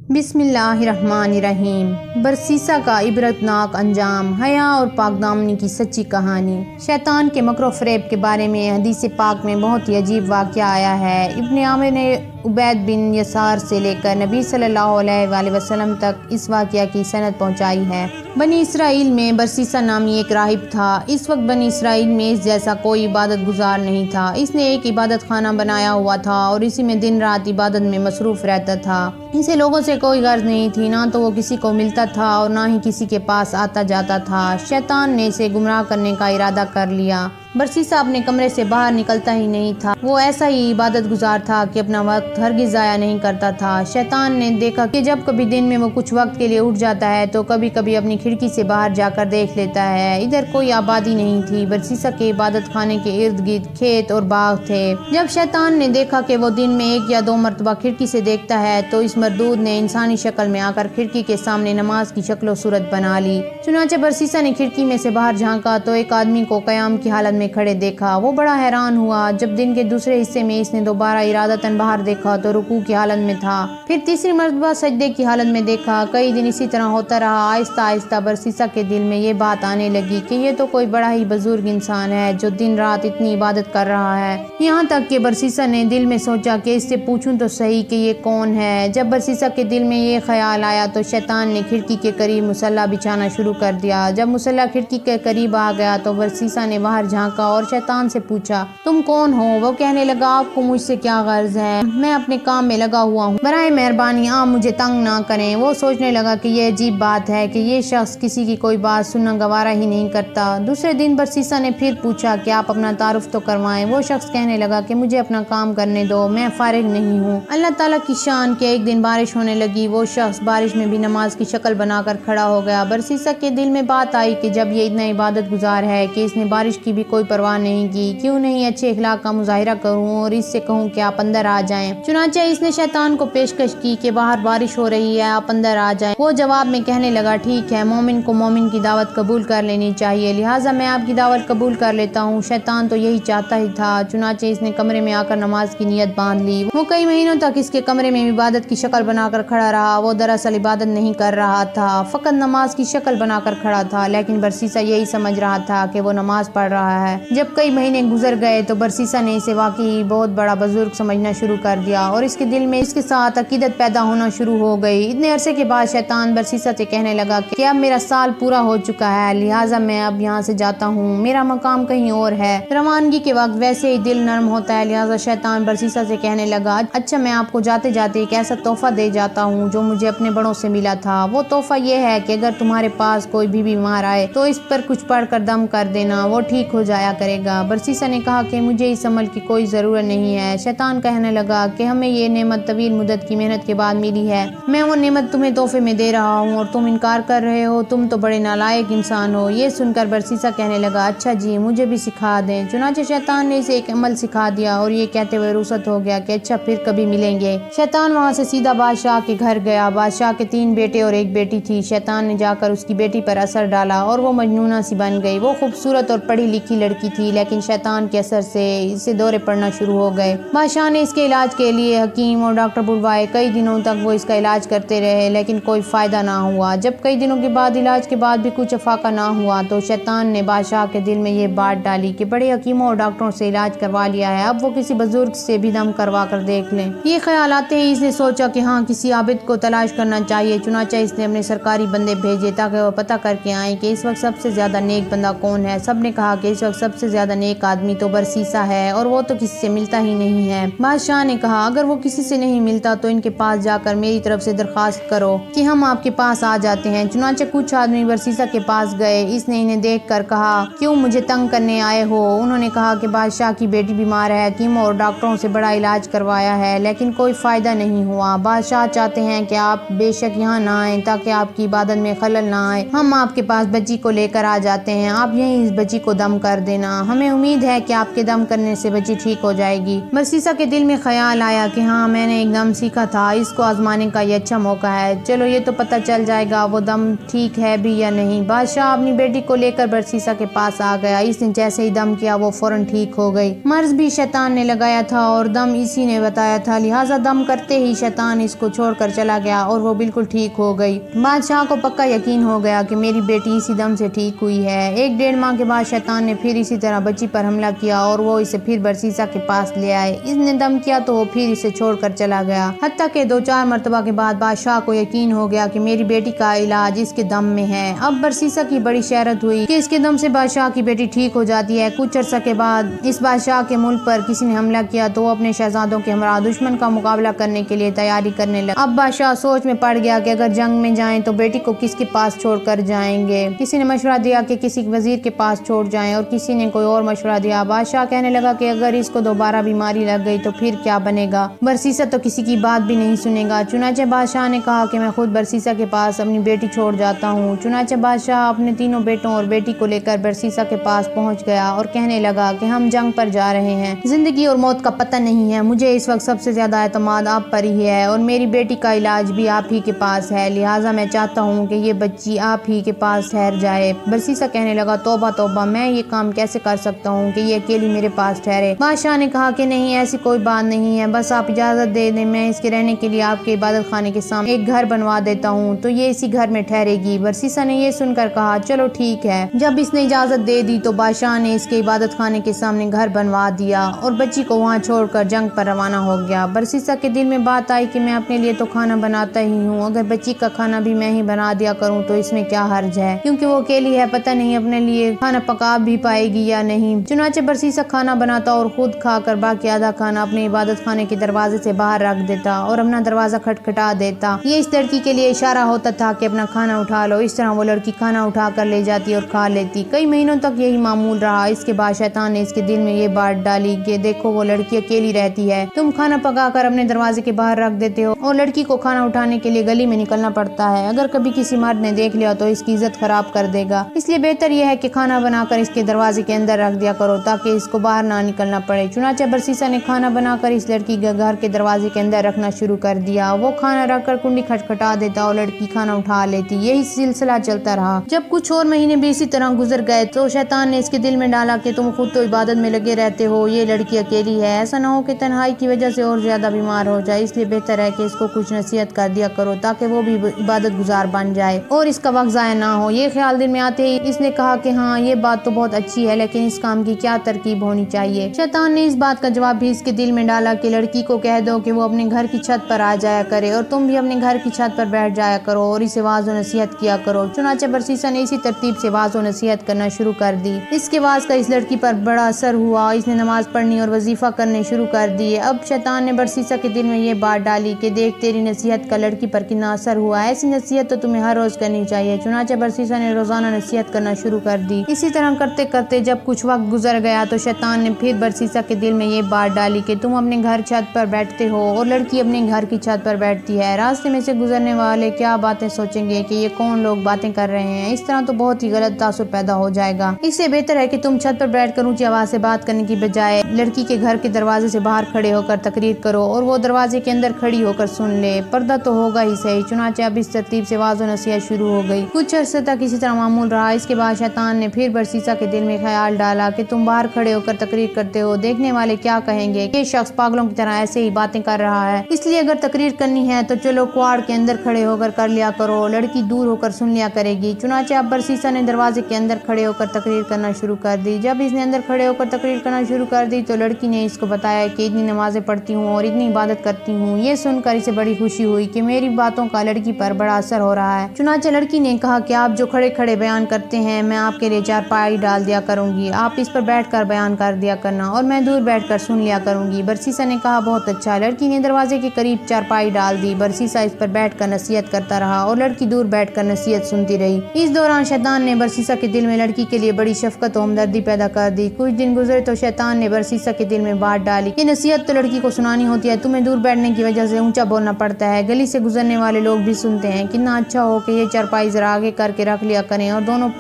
بسم اللہ الرحمن الرحیم۔ برسیسا کا عبرتناک انجام، حیا اور پاک دامنی کی سچی کہانی۔ شیطان کے مکر و فریب کے بارے میں حدیث پاک میں بہت ہی عجیب واقعہ آیا ہے۔ ابن عامر نے عبید بن یسار سے لے کر نبی صلی اللہ علیہ وآلہ وسلم تک اس واقعہ کی سند پہنچائی ہے۔ بنی اسرائیل میں برسیسا نامی ایک راہب تھا۔ اس وقت بنی اسرائیل میں اس جیسا کوئی عبادت گزار نہیں تھا۔ اس نے ایک عبادت خانہ بنایا ہوا تھا اور اسی میں دن رات عبادت میں مصروف رہتا تھا۔ اسے لوگوں سے کوئی غرض نہیں تھی، نہ تو وہ کسی کو ملتا تھا اور نہ ہی کسی کے پاس آتا جاتا تھا۔ شیطان نے اسے گمراہ کرنے کا ارادہ کر لیا۔ برسیسا اپنے کمرے سے باہر نکلتا ہی نہیں تھا۔ وہ ایسا ہی عبادت گزار تھا کہ اپنا وقت ہرگز ضائع نہیں کرتا تھا۔ شیطان نے دیکھا کہ جب کبھی دن میں وہ کچھ وقت کے لیے اٹھ جاتا ہے تو کبھی کبھی اپنی کھڑکی سے باہر جا کر دیکھ لیتا ہے۔ ادھر کوئی آبادی نہیں تھی۔ برسیسا کے عبادت خانے کے ارد گرد کھیت اور باغ تھے۔ جب شیطان نے دیکھا کہ وہ دن میں 1 یا 2 مرتبہ کھڑکی سے دیکھتا ہے تو اس مردود نے انسانی شکل میں آ کر کھڑکی کے سامنے نماز کی شکل و صورت بنا لی۔ چنانچہ برسیسا نے کھڑکی میں سے باہر جھانکا تو ایک آدمی کو قیام کی حالت میں کھڑے دیکھا۔ وہ بڑا حیران ہوا۔ جب دن کے دوسرے حصے میں اس نے دوبارہ ارادتاً باہر دیکھا تو رکوع کی حالت میں تھا۔ پھر تیسری مرتبہ سجدے کی حالت میں دیکھا۔ کئی دن اسی طرح ہوتا رہا۔ آہستہ آہستہ برسیسا کے دل میں یہ بات آنے لگی کہ یہ تو کوئی بڑا ہی بزرگ انسان ہے جو دن رات اتنی عبادت کر رہا ہے۔ یہاں تک کہ برسیسا نے دل میں سوچا کہ اس سے پوچھوں تو صحیح کہ یہ کون ہے۔ جب برسیسا کے دل میں یہ خیال آیا تو شیطان نے کھڑکی کے قریب مصلی بچھانا شروع کر دیا۔ جب مصلی کھڑکی کے قریب آ گیا تو برسیسا نے باہر جھانکا اور شیطان سے پوچھا، تم کون ہو؟ وہ کہنے لگا، آپ کو مجھ سے کیا غرض ہے؟ میں اپنے کام میں لگا ہوا ہوں، برائے مہربانی آپ مجھے تنگ نہ کریں۔ وہ سوچنے لگا کہ یہ عجیب بات ہے کہ یہ شخص کسی کی کوئی بات سننا گوارا ہی نہیں کرتا۔ دوسرے دن برسیسا نے پھر پوچھا کہ آپ اپنا تعارف تو کروائیں۔ وہ شخص کہنے لگا کہ مجھے اپنا کام کرنے دو، میں فارغ نہیں ہوں۔ اللہ تعالیٰ کی شان کہ ایک دن بارش ہونے لگی۔ وہ شخص بارش میں بھی نماز کی شکل بنا کر کھڑا ہو گیا۔ برسیسا کے دل میں بات آئی کہ جب یہ اتنا عبادت گزار ہے کہ اس نے بارش کی بھی کوئی پرواہ نہیں کی، کیوں نہیں اچھے اخلاق کا مظاہرہ کروں اور اس سے کہوں کہ آپ اندر آ جائیں۔ چنانچہ اس نے شیطان کو پیشکش کی کہ باہر بارش ہو رہی ہے، آپ اندر آ جائیں۔ وہ جواب میں کہنے لگا، ٹھیک ہے، مومن کو مومن کی دعوت قبول کر لینی چاہیے، لہٰذا میں آپ کی دعوت قبول کر لیتا ہوں۔ شیطان تو یہی چاہتا ہی تھا۔ چنانچہ اس نے کمرے میں آ کر نماز کی نیت باندھ لی۔ وہ کئی مہینوں تک اس کے کمرے میں عبادت کی شکل بنا کر کھڑا رہا۔ وہ دراصل عبادت نہیں کر رہا تھا، فقط نماز کی شکل بنا کر کھڑا تھا، لیکن برسیسا یہی سمجھ رہا تھا کہ وہ نماز پڑھ رہا ہے۔ جب کئی مہینے گزر گئے تو برسیسا نے اسے واقعی بہت بڑا بزرگ سمجھنا شروع کر دیا اور اس کے دل میں اس کے ساتھ عقیدت پیدا ہونا شروع ہو گئی۔ اتنے عرصے کے بعد شیطان برسیسا سے کہنے لگا کہ اب میرا سال پورا ہو چکا ہے، لہٰذا میں اب یہاں سے جاتا ہوں، میرا مقام کہیں اور ہے۔ روانگی کے وقت ویسے ہی دل نرم ہوتا ہے، لہٰذا شیطان برسیسا سے کہنے لگا، اچھا میں آپ کو جاتے جاتے ایک ایسا تحفہ دے جاتا ہوں جو مجھے اپنے بڑوں سے ملا تھا۔ وہ تحفہ یہ ہے کہ اگر تمہارے پاس کوئی بھی بیمار آئے تو اس پر کچھ پڑھ کر دم کر دینا، وہ ٹھیک ہو جایا کرے گا۔ برسیسا نے کہا کہ مجھے اس عمل کی کوئی ضرورت نہیں ہے۔ شیطان کہنے لگا کہ ہمیں یہ نعمت طویل مدت کی محنت کے بعد ملی ہے، میں وہ نعمت تمہیں تحفے میں دے رہا ہوں اور تم انکار کر رہے ہو، تم تو بڑے نالائق انسان ہو۔ یہ سن کر برسیسا کہنے لگا، اچھا جی، مجھے بھی سکھا دیں۔ چنانچہ شیطان نے اسے ایک عمل سکھا دیا اور یہ کہتے ہوئے رخصت ہو گیا کہ اچھا پھر کبھی ملیں گے۔ شیطان وہاں سے سیدھا بادشاہ کے گھر گیا۔ بادشاہ کے 3 بیٹے اور 1 بیٹی تھی۔ شیطان نے جا کر اس کی بیٹی پر اثر ڈالا اور وہ مجنونہ سی بن گئی۔ وہ خوبصورت اور پڑھی لکھی لڑکی تھی، لیکن شیطان کے اثر سے اسے دورے پڑنا شروع ہو گئے۔ بادشاہ نے اس کے علاج کے لیے حکیم اور ڈاکٹر بلوائے۔ کئی دنوں تک وہ اس کا علاج کرتے رہے لیکن کوئی فائدہ نہ ہوا۔ جب کئی دنوں کے بعد علاج کے بعد بھی کچھ افاقہ نہ ہوا تو شیطان نے بادشاہ کے دل میں یہ بات ڈالی کہ بڑے حکیموں اور ڈاکٹروں سے علاج کروا لیا ہے، اب وہ کسی بزرگ سے بھی دم کروا کر دیکھ لیں۔ یہ خیال آتے ہی اس نے سوچا کہ ہاں، کسی عابد کو تلاش کرنا چاہیے۔ چنانچہ اس نے اپنے سرکاری بندے بھیجے تاکہ وہ پتہ کر کے آئیں کہ اس وقت سب سے زیادہ نیک بندہ کون ہے۔ سب نے کہا کہ اس وقت سب سے زیادہ نیک آدمی تو برسیسا ہے اور وہ تو کسی سے ملتا ہی نہیں ہے۔ بادشاہ نے کہا، اگر وہ کسی سے نہیں ملتا تو ان کے پاس جا کر میری طرف سے درخواست کرو کہ ہم آپ کے پاس آ جاتے ہیں۔ چنانچہ کچھ آدمی برسیسا کے پاس گئے۔ اس نے انہیں دیکھ کر کہا، کیوں مجھے تنگ کرنے آئے ہو؟ انہوں نے کہا کہ بادشاہ کی بیٹی بیمار ہے، حکیموں اور ڈاکٹروں سے بڑا علاج کروایا ہے لیکن کوئی فائدہ نہیں ہوا۔ بادشاہ چاہتے ہیں کہ آپ بے شک یہاں نہ آئیں تاکہ آپ کی عبادت میں خلل نہ آئے۔ ہم آپ کے پاس بچی کو لے کر آ جاتے ہیں، آپ یہیں اس بچی کو دم کر دینا، ہمیں امید ہے کہ آپ کے دم کرنے سے بچی ٹھیک ہو جائے گی۔ برسیسا کے دل میں خیال آیا کہ ہاں میں نے ایک دم سیکھا تھا، اس کو آزمانے کا یہ اچھا موقع ہے، چلو یہ تو پتہ چل جائے گا وہ دم ٹھیک ہے بھی یا نہیں۔ بادشاہ اپنی بیٹی کو لے کر برسیسا کے پاس آ گیا، اس نے جیسے ہی دم کیا وہ فوراً ٹھیک ہو گئی۔ مرض بھی شیطان نے لگایا تھا اور دم اسی نے بتایا تھا، لہٰذا دم کرتے ہی شیطان اس کو چھوڑ کر چلا گیا اور وہ بالکل ٹھیک ہو گئی۔ بادشاہ کو پکا یقین ہو گیا کہ میری بیٹی اسی دم سے ٹھیک ہوئی ہے۔ 1 ماہ کے بعد شیطان نے پھر اسی طرح بچی پر حملہ کیا اور وہ اسے پھر برسیسا کے پاس لے آئے۔ اس نے دم کیا تو وہ پھر اسے چھوڑ کر چلا گیا، حتیٰ کہ 2-4 مرتبہ کے بعد بادشاہ کو یقین ہو گیا کہ میری بیٹی کا علاج اس کے دم میں ہے۔ اب برسیسا کی بڑی شہرت ہوئی کہ اس کے دم سے بادشاہ کی بیٹی ٹھیک ہو جاتی ہے۔ کچھ عرصہ کے بعد اس بادشاہ کے ملک پر کسی نے حملہ کیا تو وہ اپنے شہزادوں کے ہمراہ دشمن کا مقابلہ کرنے کے لیے تیاری کرنے لگا۔ اب بادشاہ سوچ میں پڑ گیا کہ اگر جنگ میں جائیں تو بیٹی کو کس کے پاس چھوڑ کر جائیں گے۔ کسی نے مشورہ دیا کہ کسی وزیر کے پاس چھوڑ جائیں اور کسی نے کوئی اور مشورہ دیا۔ بادشاہ کہنے لگا کہ اگر اس کو دوبارہ بیماری لگ گئی تو پھر کیا بنے گا، برسیسا تو کسی کی بات بھی نہیں سنے گا۔ چنانچہ بادشاہ نے کہا کہ میں خود برسیسا کے پاس اپنی بیٹی چھوڑ جاتا ہوں۔ چنانچہ بادشاہ اپنے 3 بیٹوں اور بیٹی کو لے کر برسیسا کے پاس پہنچ گیا اور کہنے لگا کہ ہم جنگ پر جا رہے ہیں، زندگی اور موت کا پتہ نہیں ہے، مجھے اس وقت سب سے زیادہ اعتماد آپ پر ہی ہے اور میری بیٹی کا علاج بھی آپ ہی کے پاس ہے، لہٰذا میں چاہتا ہوں کہ یہ بچی آپ ہی کے پاس ٹھہر جائے۔ برسیسا کہنے لگا توبہ توبہ، میں یہ کام کیسے کر سکتا ہوں کہ یہ اکیلی میرے پاس ٹھہرے۔ بادشاہ نے کہا کہ نہیں، ایسی کوئی بات نہیں ہے، بس آپ اجازت دے دیں، میں اس کے رہنے کے لیے آپ کے عبادت خانے کے سامنے ایک گھر بنوا دیتا ہوں تو یہ اسی گھر میں ٹھہرے گی۔ برسیسا نے یہ سن کر کہا چلو ٹھیک ہے۔ جب اس نے اجازت دے دی تو بادشاہ نے اس کے عبادت خانے کے سامنے گھر بنوا دیا اور بچی کو وہاں چھوڑ کر جنگ پر روانہ ہو گیا۔ برسیسا کے دل میں بات آئی کہ میں اپنے لیے تو کھانا بناتا ہی ہوں، اگر بچی کا کھانا بھی میں ہی بنا دیا کروں تو اس میں کیا حرج ہے، کیونکہ وہ اکیلی ہے، پتہ نہیں اپنے لیے کھانا پکا بھی پائے گی یا نہیں۔ چنانچہ برسیسا کھانا بناتا اور خود کھا کر باقی آدھا کھانا اپنے عبادت خانے کے دروازے سے باہر رکھ دیتا اور اپنا دروازہ کھٹکھٹا دیتا۔ یہ اس لڑکی کے لیے اشارہ ہوتا تھا کہ اپنا کھانا اٹھا لو۔ اس طرح وہ لڑکی کھانا اٹھا کر لے جاتی اور کھا لیتی۔ کئی مہینوں تک یہی معمول رہا۔ اس کے بعد شیطان نے اس کے دل میں یہ بات ڈالی کہ دیکھو وہ لڑکی اکیلی رہتی ہے، تم کھانا پکا کر اپنے دروازے کے باہر رکھ دیتے ہو اور لڑکی کو کھانا اٹھانے کے لیے گلی میں نکلنا پڑتا ہے، اگر کبھی کسی مرد نے دیکھ لیا تو اس کی عزت خراب کر دے گا، اس لیے بہتر یہ ہے کہ کھانا بنا کر اس کے دروازے کے اندر رکھ دیا کرو تاکہ اس کو باہر نہ نکلنا پڑے۔ چنانچہ برسیسا نے کھانا بنا کر اس لڑکی کے گھر کے دروازے کے اندر رکھنا شروع کر دیا۔ وہ کھانا رکھ کر کنڈی کھٹکھٹا دیتا اور لڑکی کھانا اٹھا لیتی۔ یہی سلسلہ چلتا رہا۔ جب کچھ اور مہینے بھی اسی طرح گزر گئے تو شیطان نے اس کے دل میں ڈالا کہ تم خود تو عبادت میں لگے رہتے ہو، یہ لڑکی اکیلی ہے، ایسا نہ ہو کہ تنہائی کی وجہ سے اور زیادہ بیمار ہو جائے، اس لیے بہتر ہے کہ اس کو کچھ نصیحت کر دیا کرو تاکہ وہ بھی عبادت گزار بن جائے اور اس کا وقت ضائع نہ ہو۔ یہ خیال دل میں آتے ہی اس نے کہا کہ ہاں یہ بات تو بہت اچھی ہے، لیکن اس کام کی کیا ترکیب ہونی چاہیے۔ شیطان نے اس بات کا جواب بھی اس کے دل میں ڈالا کہ لڑکی کو کہہ دو کہ وہ اپنے گھر کی چھت پر آ جایا کرے اور تم بھی اپنے گھر کی چھت پر بیٹھ جایا کرو اور اسے واعظ و نصیحت کیا کرو۔ چنانچہ برسیسا نے اسی ترتیب سے واعظ و نصیحت کرنا شروع کر دی۔ اس کے واعظ کا اس لڑکی پر بڑا اثر ہوا، اس نے نماز پڑھنی اور وظیفہ کرنے شروع کر دیے۔ اب شیطان نے برسیسا کے دل میں یہ بات ڈالی کہ دیکھ تیری نصیحت کا لڑکی پر کتنا اثر ہوا، ایسی نصیحت تو تمہیں ہر روز کرنی چاہیے۔ چنانچہ برسیسا نے روزانہ نصیحت کرنا شروع کر دی۔ اسی طرح کرتے کرتے جب کچھ وقت گزر گیا تو شیطان نے پھر برسیسا کے دل میں یہ بات ڈالی کہ تم اپنے گھر چھت پر بیٹھتے ہو اور لڑکی اپنے گھر کی چھت پر بیٹھتی ہے، راستے میں سے گزرنے والے کیا باتیں سوچیں گے کہ یہ کون لوگ باتیں کر رہے ہیں، اس طرح تو بہت ہی غلط تاثر پیدا ہو جائے گا۔ اس سے بہتر ہے کہ تم چھت پر بیٹھ کر اونچی آواز سے بات کرنے کی بجائے لڑکی کے گھر کے دروازے سے باہر کھڑے ہو کر تقریر کرو اور وہ دروازے کے اندر کھڑی ہو کر سن لے، پردہ تو ہوگا ہی صحیح۔ چنانچہ اب اس ترتیب سے واعظ و نصیحت شروع ہو گئی۔ کچھ عرصے تک اسی طرح معمول رہا۔ اس کے بعد شیطان نے پھر برسیسا کے دل میں خیال ڈالا کہ تم باہر کھڑے ہو کر تقریر کرتے ہو، دیکھنے والے کیا کہیں گے کہ یہ شخص پاگلوں کی طرح ایسے ہی باتیں کر رہا ہے، اس لیے اگر تقریر کرنی ہے تو چلو کواڑ کے اندر کھڑے ہو کر لیا کرو، لڑکی دور ہو کر سن لیا کرے گی۔ چنانچہ اب برسیسا نے دروازے کے اندر کھڑے ہو کر تقریر کرنا شروع کر دی۔ جب اس نے اندر کھڑے ہو کر تقریر کرنا شروع کر دی تو لڑکی نے اس کو بتایا کہ اتنی نمازیں پڑھتی ہوں اور اتنی عبادت کرتی ہوں۔ یہ سن کر اسے بڑی خوشی ہوئی کہ میری باتوں کا لڑکی پر بڑا اثر ہو رہا ہے۔ چنانچہ لڑکی نے کہا کہ آپ جو کھڑے کھڑے بیان کرتے ہیں میں آپ کے لیے چارپائی ڈال دیا کروں گی، آپ اس پر بیٹھ کر بیان کر دیا کرنا اور میں دور بیٹھ کر سن لیا کروں گی۔ برسیسا نے کہا بہت اچھا۔ لڑکی نے دروازے کے قریب چارپائی ڈال دی۔ برسیسا اس پر بیٹھ کر نصیحت کرتا رہا اور لڑکی دور بیٹھ کر نصیحت سنتی رہی۔ اس دوران شیطان نے برسیسا کے دل میں لڑکی کے لیے بڑی شفقت و ہمدردی پیدا کر دی۔ کچھ دن گزرے تو شیطان نے برسیسا کے دل میں بات ڈالی کہ نصیحت تو لڑکی کو سنانی ہوتی ہے، تمہیں دور بیٹھنے کی وجہ سے اونچا بولنا پڑتا ہے، گلی سے گزرنے والے لوگ بھی سنتے ہیں، کتنا اچھا ہو کہ یہ چارپائی ذرا آگے کر کے رکھ لیا کریں اور دونوں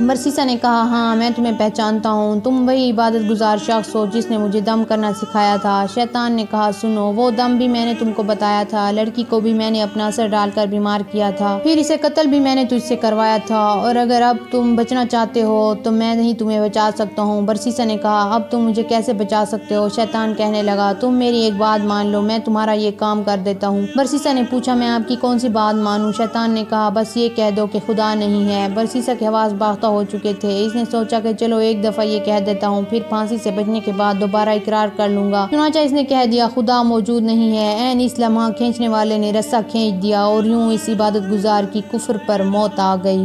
برسیسا نے کہا ہاں میں تمہیں پہچانتا ہوں، تم وہی عبادت گزار شخص ہو جس نے مجھے دم کرنا سکھایا تھا۔ شیطان نے کہا سنو، وہ دم بھی میں نے تم کو بتایا تھا، لڑکی کو بھی میں نے اپنا اثر ڈال کر بیمار کیا تھا، پھر اسے قتل بھی میں نے تجھ سے کروایا تھا، اور اگر اب تم بچنا چاہتے ہو تو میں ہی تمہیں بچا سکتا ہوں۔ برسیسا نے کہا اب تم مجھے کیسے بچا سکتے ہو؟ شیطان کہنے لگا تم میری ایک بات مان لو، میں تمہارا یہ کام کر دیتا ہوں۔ برسیسا نے پوچھا میں آپ کی کون سی بات مانوں؟ شیطان نے کہا بس یہ کہہ دو کہ خدا نہیں ہے۔ برسیسا کے حواس باختہ ہو چکے تھے، اس نے سوچا کہ چلو ایک دفعہ یہ کہہ دیتا ہوں، پھر پھانسی سے بچنے کے بعد دوبارہ اقرار کر لوں گا۔ چنانچہ اس نے کہہ دیا خدا موجود نہیں ہے۔ عین اس لمحہ کھینچنے والے نے رسا کھینچ دیا اور یوں اس عبادت گزار کی کفر پر موت آ گئی۔